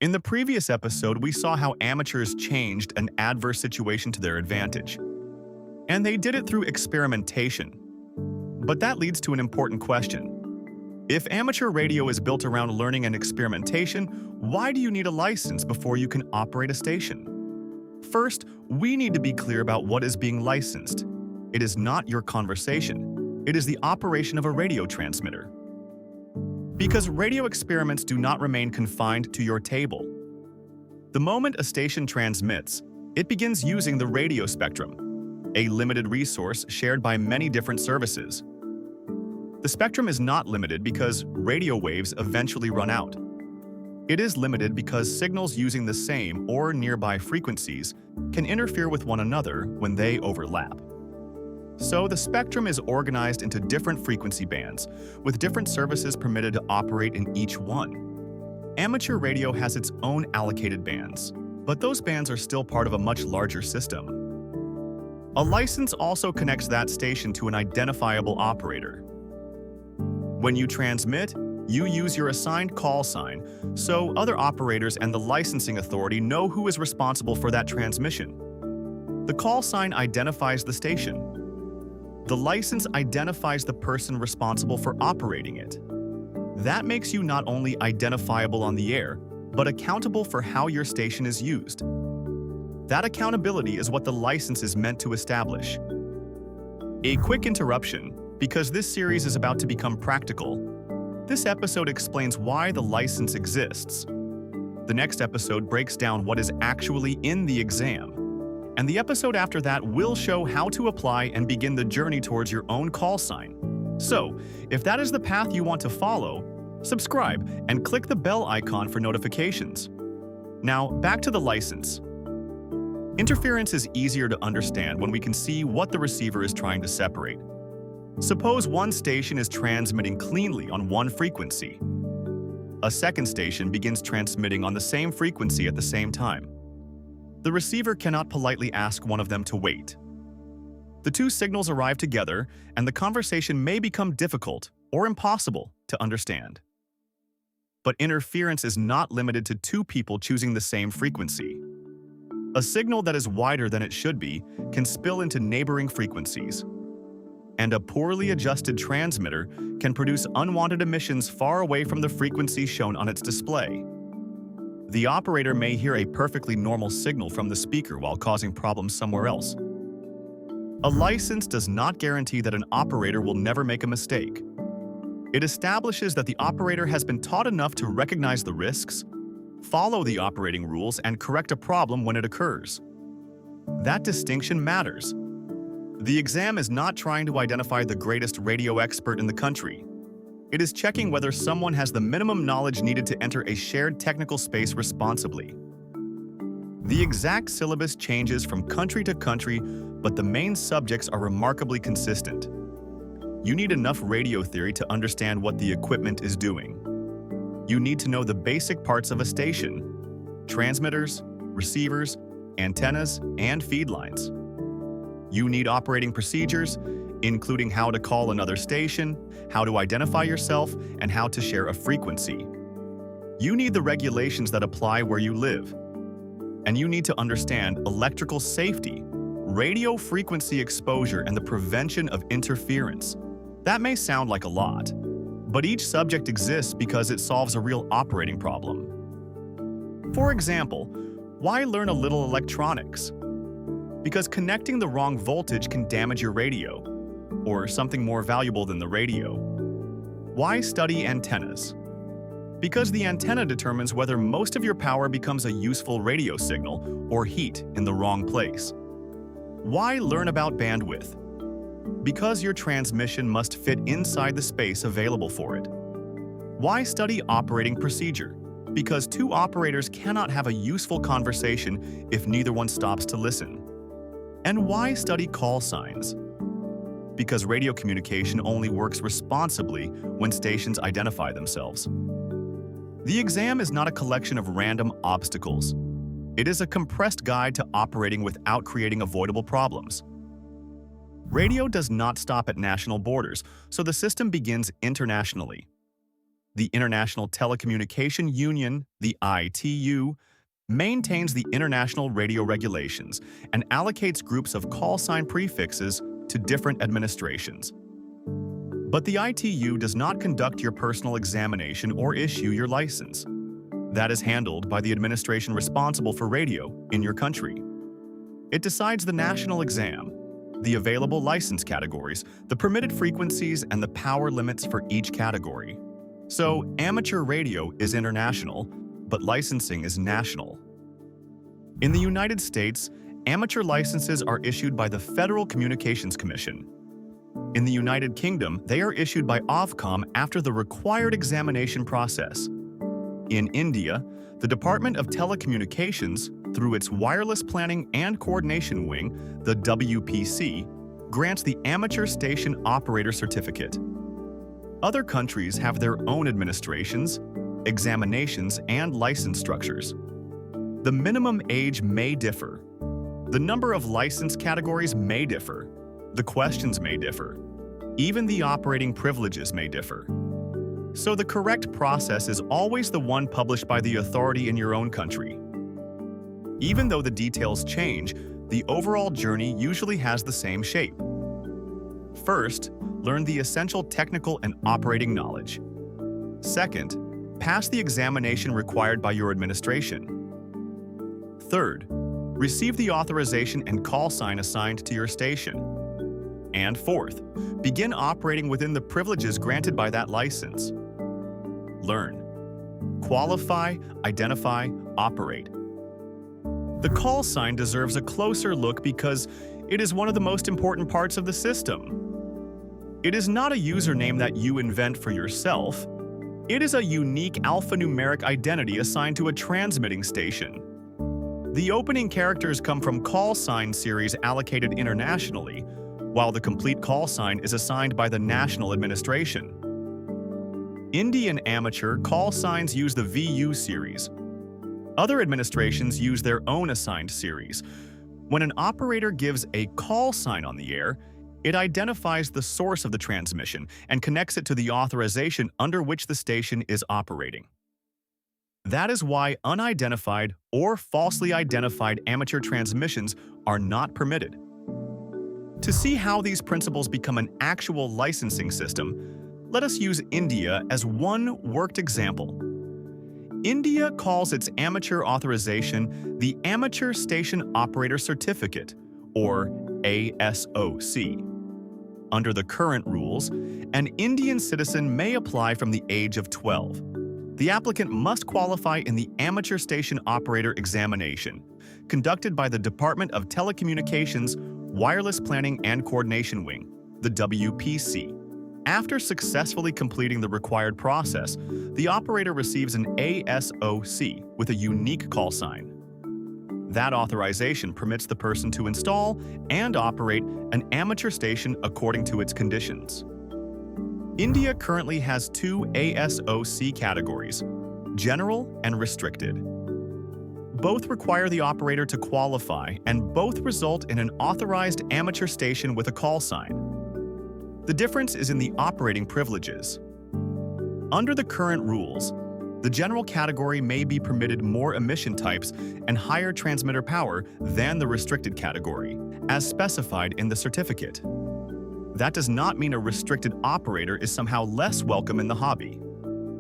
In the previous episode, we saw how amateurs changed an adverse situation to their advantage. And they did it through experimentation. But that leads to an important question. If amateur radio is built around learning and experimentation, why do you need a license before you can operate a station? First, we need to be clear about what is being licensed. It is not your conversation. It is the operation of a radio transmitter. Because radio experiments do not remain confined to your table. The moment a station transmits, it begins using the radio spectrum, a limited resource shared by many different services. The spectrum is not limited because radio waves eventually run out. It is limited because signals using the same or nearby frequencies can interfere with one another when they overlap. So the spectrum is organized into different frequency bands, with different services permitted to operate in each one. Amateur radio has its own allocated bands, but those bands are still part of a much larger system. A license also connects that station to an identifiable operator. When you transmit, you use your assigned call sign, so other operators and the licensing authority know who is responsible for that transmission. The call sign identifies the station. The license identifies the person responsible for operating it. That makes you not only identifiable on the air, but accountable for how your station is used. That accountability is what the license is meant to establish. A quick interruption, because this series is about to become practical. This episode explains why the license exists. The next episode breaks down what is actually in the exam. And the episode after that will show how to apply and begin the journey towards your own call sign. So, if that is the path you want to follow, subscribe and click the bell icon for notifications. Now, back to the license. Interference is easier to understand when we can see what the receiver is trying to separate. Suppose one station is transmitting cleanly on one frequency. A second station begins transmitting on the same frequency at the same time. The receiver cannot politely ask one of them to wait. The two signals arrive together, and the conversation may become difficult or impossible to understand. But interference is not limited to two people choosing the same frequency. A signal that is wider than it should be can spill into neighboring frequencies. And a poorly adjusted transmitter can produce unwanted emissions far away from the frequency shown on its display. The operator may hear a perfectly normal signal from the speaker while causing problems somewhere else. A license does not guarantee that an operator will never make a mistake. It establishes that the operator has been taught enough to recognize the risks, follow the operating rules, and correct a problem when it occurs. That distinction matters. The exam is not trying to identify the greatest radio expert in the country. It is checking whether someone has the minimum knowledge needed to enter a shared technical space responsibly. The exact syllabus changes from country to country, but the main subjects are remarkably consistent. You need enough radio theory to understand what the equipment is doing. You need to know the basic parts of a station: transmitters, receivers, antennas, and feed lines. You need operating procedures, including how to call another station, how to identify yourself, and how to share a frequency. You need the regulations that apply where you live. And you need to understand electrical safety, radio frequency exposure, and the prevention of interference. That may sound like a lot, but each subject exists because it solves a real operating problem. For example, why learn a little electronics? Because connecting the wrong voltage can damage your radio, or something more valuable than the radio. Why study antennas? Because the antenna determines whether most of your power becomes a useful radio signal or heat in the wrong place. Why learn about bandwidth? Because your transmission must fit inside the space available for it. Why study operating procedure? Because two operators cannot have a useful conversation if neither one stops to listen. And why study call signs? Because radio communication only works responsibly when stations identify themselves. The exam is not a collection of random obstacles. It is a compressed guide to operating without creating avoidable problems. Radio does not stop at national borders, so the system begins internationally. The International Telecommunication Union, the ITU, maintains the international radio regulations and allocates groups of call sign prefixes to different administrations. But the ITU does not conduct your personal examination or issue your license. That is handled by the administration responsible for radio in your country. It decides the national exam, the available license categories, the permitted frequencies, and the power limits for each category. So, amateur radio is international, but licensing is national. In the United States, amateur licenses are issued by the Federal Communications Commission. In the United Kingdom, they are issued by Ofcom after the required examination process. In India, the Department of Telecommunications, through its Wireless Planning and Coordination Wing, the WPC, grants the Amateur Station Operator Certificate. Other countries have their own administrations, examinations, and license structures. The minimum age may differ. The number of license categories may differ. The questions may differ. Even the operating privileges may differ. So the correct process is always the one published by the authority in your own country. Even though the details change, the overall journey usually has the same shape. First, learn the essential technical and operating knowledge. Second, pass the examination required by your administration. Third, receive the authorization and call sign assigned to your station. And fourth, begin operating within the privileges granted by that license. Learn. Qualify, identify, operate. The call sign deserves a closer look because it is one of the most important parts of the system. It is not a username that you invent for yourself. It is a unique alphanumeric identity assigned to a transmitting station. The opening characters come from call sign series allocated internationally, while the complete call sign is assigned by the national administration. Indian amateur call signs use the VU series. Other administrations use their own assigned series. When an operator gives a call sign on the air, it identifies the source of the transmission and connects it to the authorization under which the station is operating. That is why unidentified or falsely identified amateur transmissions are not permitted. To see how these principles become an actual licensing system, let us use India as one worked example. India calls its amateur authorization the Amateur Station Operator Certificate, or ASOC. Under the current rules, an Indian citizen may apply from the age of 12. The applicant must qualify in the Amateur Station Operator Examination, conducted by the Department of Telecommunications, Wireless Planning and Coordination Wing, the WPC. After successfully completing the required process, the operator receives an ASOC with a unique call sign. That authorization permits the person to install and operate an amateur station according to its conditions. India currently has two ASOC categories, general and restricted. Both require the operator to qualify, and both result in an authorized amateur station with a call sign. The difference is in the operating privileges. Under the current rules, the general category may be permitted more emission types and higher transmitter power than the restricted category, as specified in the certificate. That does not mean a restricted operator is somehow less welcome in the hobby.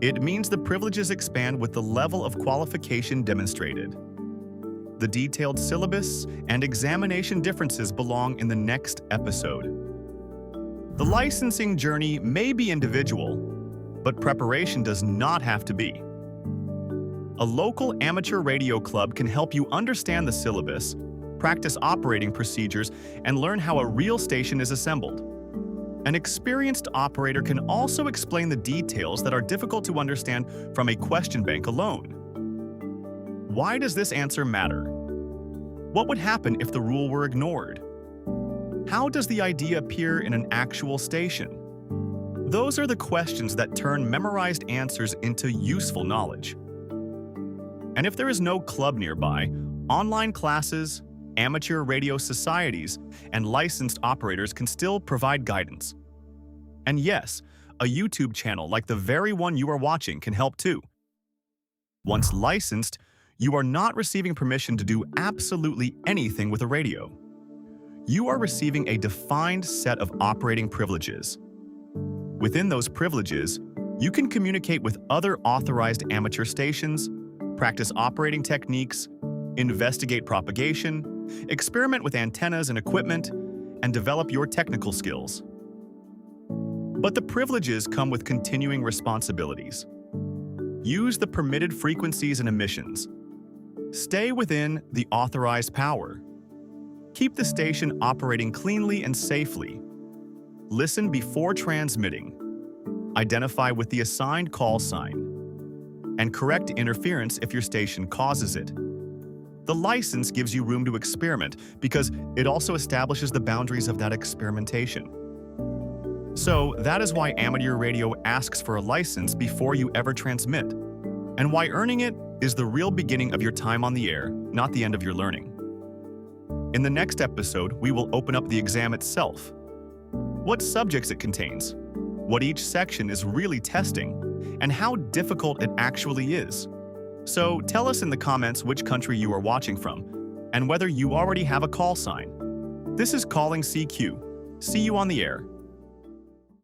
It means the privileges expand with the level of qualification demonstrated. The detailed syllabus and examination differences belong in the next episode. The licensing journey may be individual, but preparation does not have to be. A local amateur radio club can help you understand the syllabus, practice operating procedures, and learn how a real station is assembled. An experienced operator can also explain the details that are difficult to understand from a question bank alone. Why does this answer matter? What would happen if the rule were ignored? How does the idea appear in an actual station? Those are the questions that turn memorized answers into useful knowledge. And if there is no club nearby, online classes, amateur radio societies, and licensed operators can still provide guidance. And yes, A YouTube channel like the very one you are watching can help too. Once licensed, you are not receiving permission to do absolutely anything with a radio. You are receiving a defined set of operating privileges. Within those privileges, you can communicate with other authorized amateur stations, practice operating techniques, investigate propagation, experiment with antennas and equipment, and develop your technical skills. But the privileges come with continuing responsibilities. Use the permitted frequencies and emissions. Stay within the authorized power. Keep the station operating cleanly and safely. Listen before transmitting. Identify with the assigned call sign. And correct interference if your station causes it. The license gives you room to experiment because it also establishes the boundaries of that experimentation. So that is why amateur radio asks for a license before you ever transmit, and why earning it is the real beginning of your time on the air, not the end of your learning. In the next episode, we will open up the exam itself, what subjects it contains, what each section is really testing, and how difficult it actually is. So tell us in the comments which country you are watching from, and whether you already have a call sign. This is Calling CQ. See you on the air.